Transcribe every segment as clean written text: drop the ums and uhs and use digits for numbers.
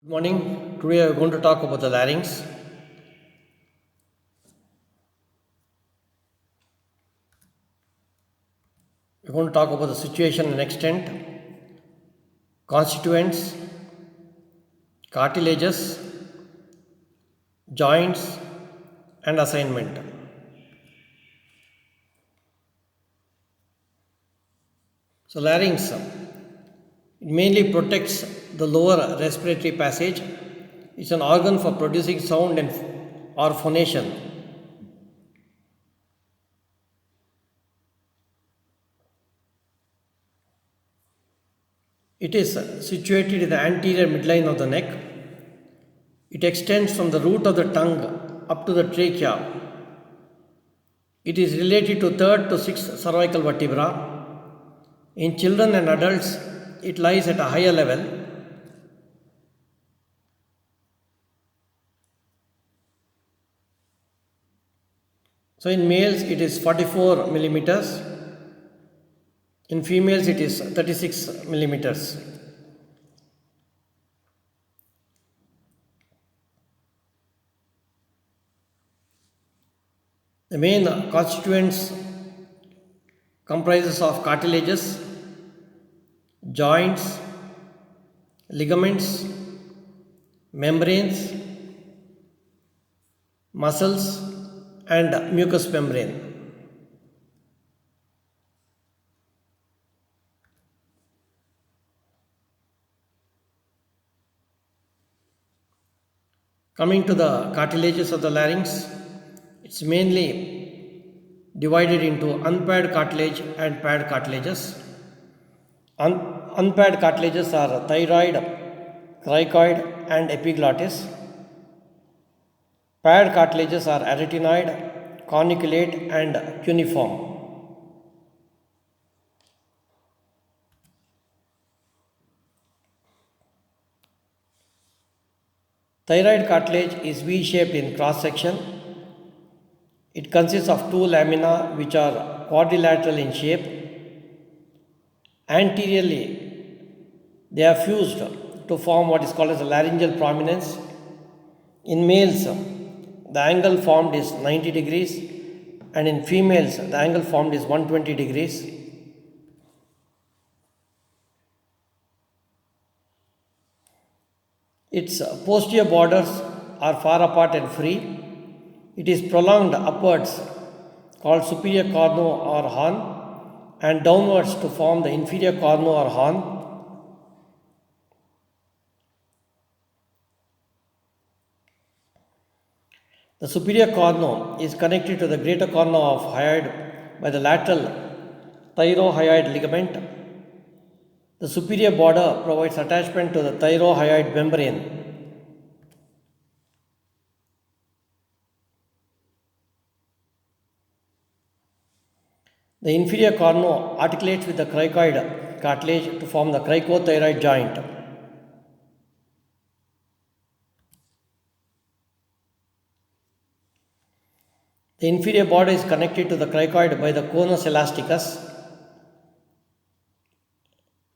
Good morning. Today we are going to talk about the larynx. We are going to talk about the situation and extent, constituents, cartilages, joints, and assignment. So, larynx it mainly protects the lower respiratory passage. It's an organ for producing sound and or phonation. It is situated in the anterior midline of the neck. It extends from the root of the tongue up to the trachea. It is related to third to sixth cervical vertebra. In children and adults, it lies at a higher level. So in males, it is 44 millimeters. In females, it is 36 millimeters. The main constituents comprises of cartilages, joints, ligaments, membranes, muscles, and mucous membrane. Coming to the cartilages of the larynx, it's mainly divided into unpaired cartilage and paired cartilages. Unpaired cartilages are thyroid, cricoid, and epiglottis. Paired cartilages are arytenoid, corniculate, and cuneiform. Thyroid cartilage is V-shaped in cross section. It consists of two lamina which are quadrilateral in shape. Anteriorly, they are fused to form what is called as a laryngeal prominence. In males, the angle formed is 90 degrees, and in females, the angle formed is 120 degrees. Its posterior borders are far apart and free. It is prolonged upwards, called superior cornu or horn, and downwards to form the inferior cornu or horn. The superior cornu is connected to the greater cornu of hyoid by the lateral thyrohyoid ligament. The superior border provides attachment to the thyrohyoid membrane. The inferior cornu articulates with the cricoid cartilage to form the cricothyroid joint. The inferior border is connected to the cricoid by the conus elasticus.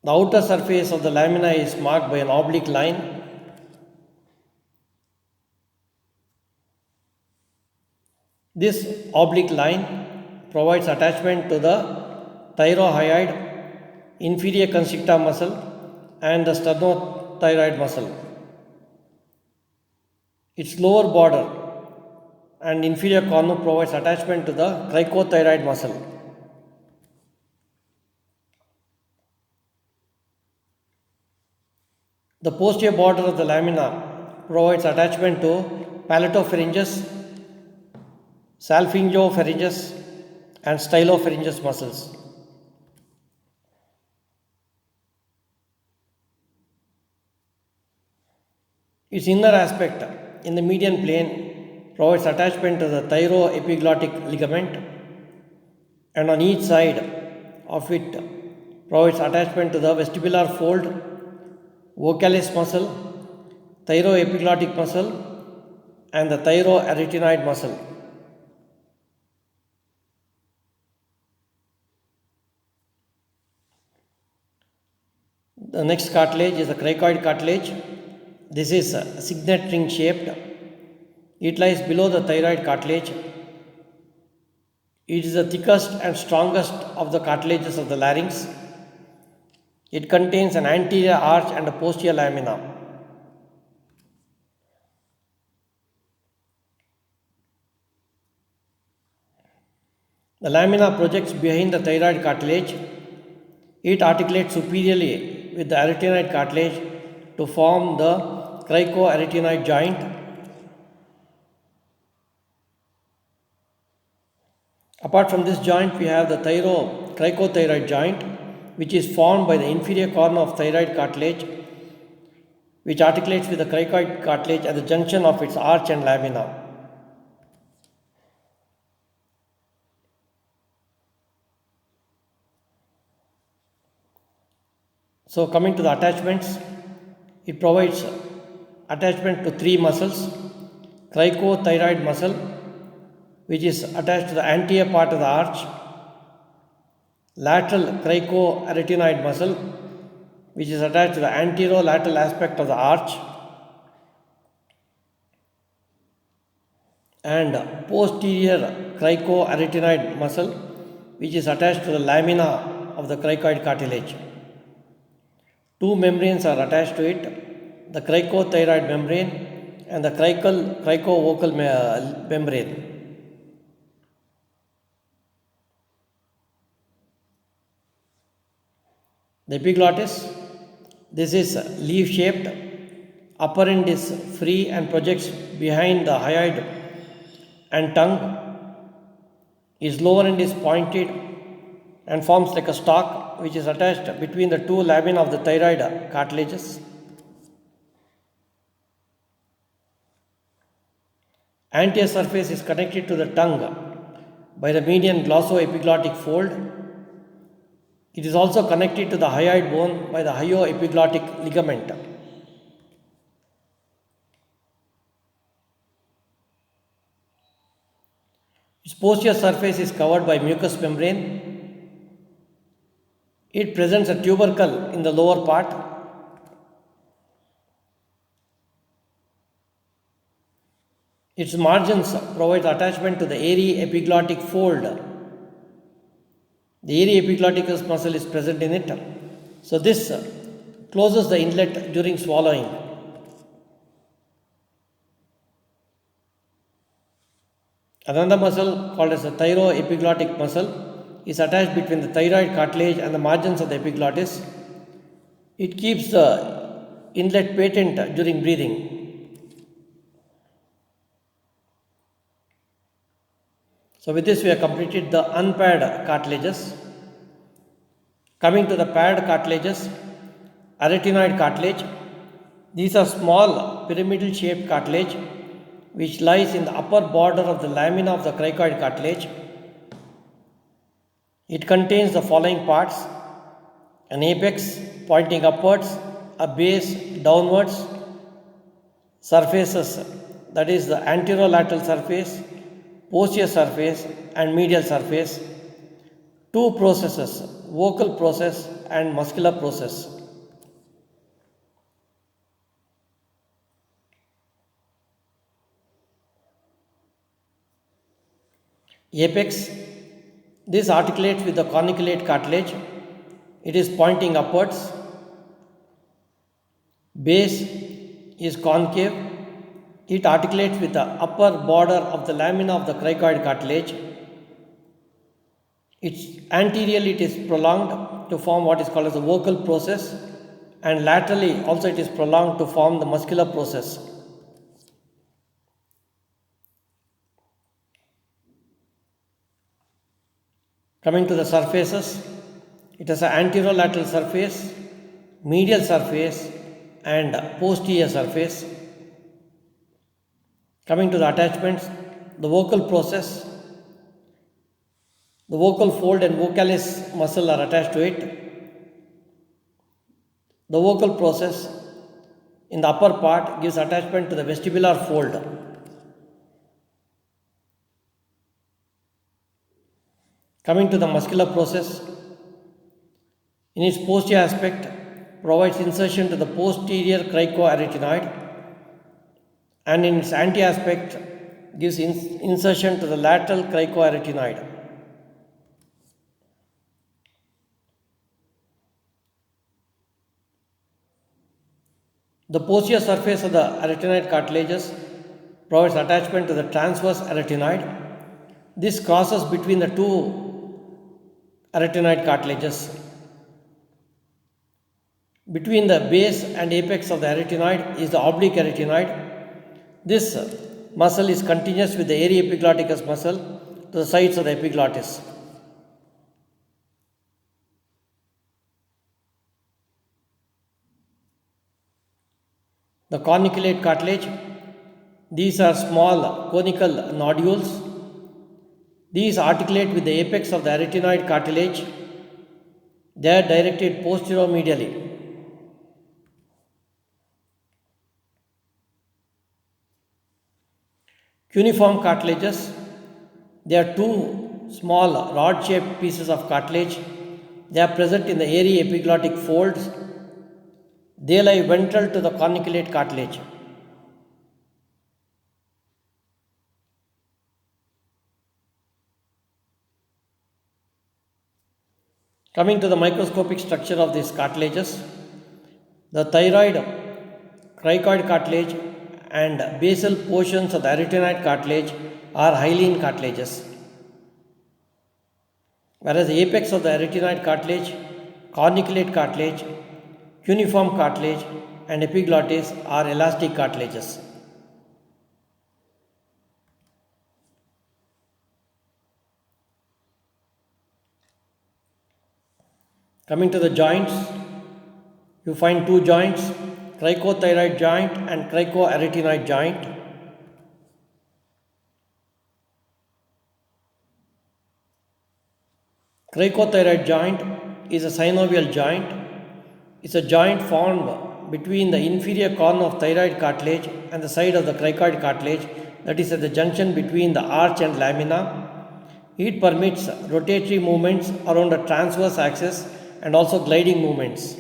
The outer surface of the lamina is marked by an oblique line. This oblique line provides attachment to the thyrohyoid, inferior constrictor muscle, and the sternothyroid muscle. Its lower border and inferior cornu provides attachment to the cricothyroid muscle. The posterior border of the lamina provides attachment to palatopharyngeus, salpingopharyngeus, and stylopharyngeus muscles. Its inner aspect in the median plane provides attachment to the thyroepiglottic ligament, and on each side of it provides attachment to the vestibular fold, vocalis muscle, thyroepiglottic muscle, and the thyroarytenoid muscle. The next cartilage is the cricoid cartilage. This is signet ring shaped. It lies below the thyroid cartilage. It is the thickest and strongest of the cartilages of the larynx. It contains an anterior arch and a posterior lamina. The lamina projects behind the thyroid cartilage. It articulates superiorly with the arytenoid cartilage to form the cricoarytenoid joint. Apart from this joint, we have the cricothyroid joint, which is formed by the inferior corner of thyroid cartilage, which articulates with the cricoid cartilage at the junction of its arch and lamina. So, coming to the attachments, it provides attachment to three muscles: cricothyroid muscle, which is attached to the anterior part of the arch; lateral cricoarytenoid muscle, which is attached to the anterolateral aspect of the arch; and posterior cricoarytenoid muscle, which is attached to the lamina of the cricoid cartilage. Two membranes are attached to it: the cricothyroid membrane and the cricovocal membrane. The epiglottis, this is leaf shaped. Upper end is free and projects behind the hyoid and tongue. Its lower end is pointed and forms like a stalk, which is attached between the two lamina of the thyroid cartilages. Anterior surface is connected to the tongue by the median glossoepiglottic fold. It is also connected to the hyoid bone by the hyoepiglottic ligament. Its posterior surface is covered by mucous membrane. It presents a tubercle in the lower part. Its margins provide attachment to the aryepiglottic fold. The aryepiglotticus muscle is present in it. So this closes the inlet during swallowing. Another muscle called as the thyroepiglottic muscle is attached between the thyroid cartilage and the margins of the epiglottis. It keeps the inlet patent during breathing. So with this we have completed the unpaired cartilages. Coming to the paired cartilages, arytenoid cartilage. These are small pyramidal shaped cartilage which lies in the upper border of the lamina of the cricoid cartilage. It contains the following parts: an apex pointing upwards, a base downwards, surfaces, that is the anterolateral surface, posterior surface and medial surface, two processes, vocal process and muscular process. Apex, this articulates with the corniculate cartilage. It is pointing upwards. Base is concave. It articulates with the upper border of the lamina of the cricoid cartilage. Anteriorly it is prolonged to form what is called as the vocal process, and laterally also it is prolonged to form the muscular process. Coming to the surfaces, it has an anterolateral surface, medial surface and posterior surface. Coming to the attachments, the vocal process, the vocal fold and vocalis muscle are attached to it. The vocal process in the upper part gives attachment to the vestibular fold. Coming to the muscular process, in its posterior aspect provides insertion to the posterior cricoarytenoid, and in its anti-aspect gives insertion to the lateral cricoarytenoid. The posterior surface of the arytenoid cartilages provides attachment to the transverse arytenoid. This crosses between the two arytenoid cartilages. Between the base and apex of the arytenoid is the oblique arytenoid. This muscle is continuous with the area epiglotticus muscle to the sides of the epiglottis. The corniculate cartilage. These are small conical nodules. These articulate with the apex of the arytenoid cartilage. They are directed posteromedially. Cuneiform cartilages. They are two small rod-shaped pieces of cartilage. They are present in the area epiglottic folds. They lie ventral to the corniculate cartilage. Coming to the microscopic structure of these cartilages, the thyroid, cricoid cartilage and basal portions of the arytenoid cartilage are hyaline cartilages, whereas the apex of the arytenoid cartilage, corniculate cartilage, cuneiform cartilage and epiglottis are elastic cartilages. Coming to the joints, you find two joints, cricothyroid joint and cricoarytenoid joint. Cricothyroid joint is a synovial joint. It's a joint formed between the inferior corner of thyroid cartilage and the side of the cricoid cartilage, that is at the junction between the arch and lamina. It permits rotatory movements around a transverse axis and also gliding movements.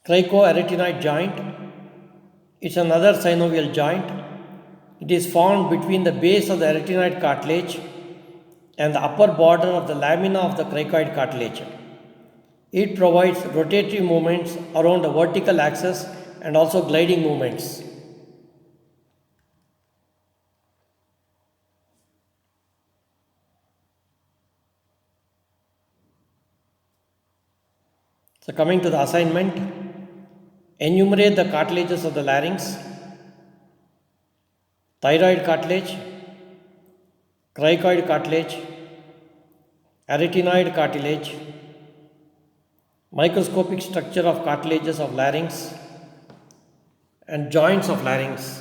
Cricoarytenoid joint, it's another synovial joint. It is formed between the base of the arytenoid cartilage and the upper border of the lamina of the cricoid cartilage. It provides rotatory movements around a vertical axis and also gliding movements. So coming to the assignment, enumerate the cartilages of the larynx: thyroid cartilage, cricoid cartilage, arytenoid cartilage, microscopic structure of cartilages of larynx and joints of larynx.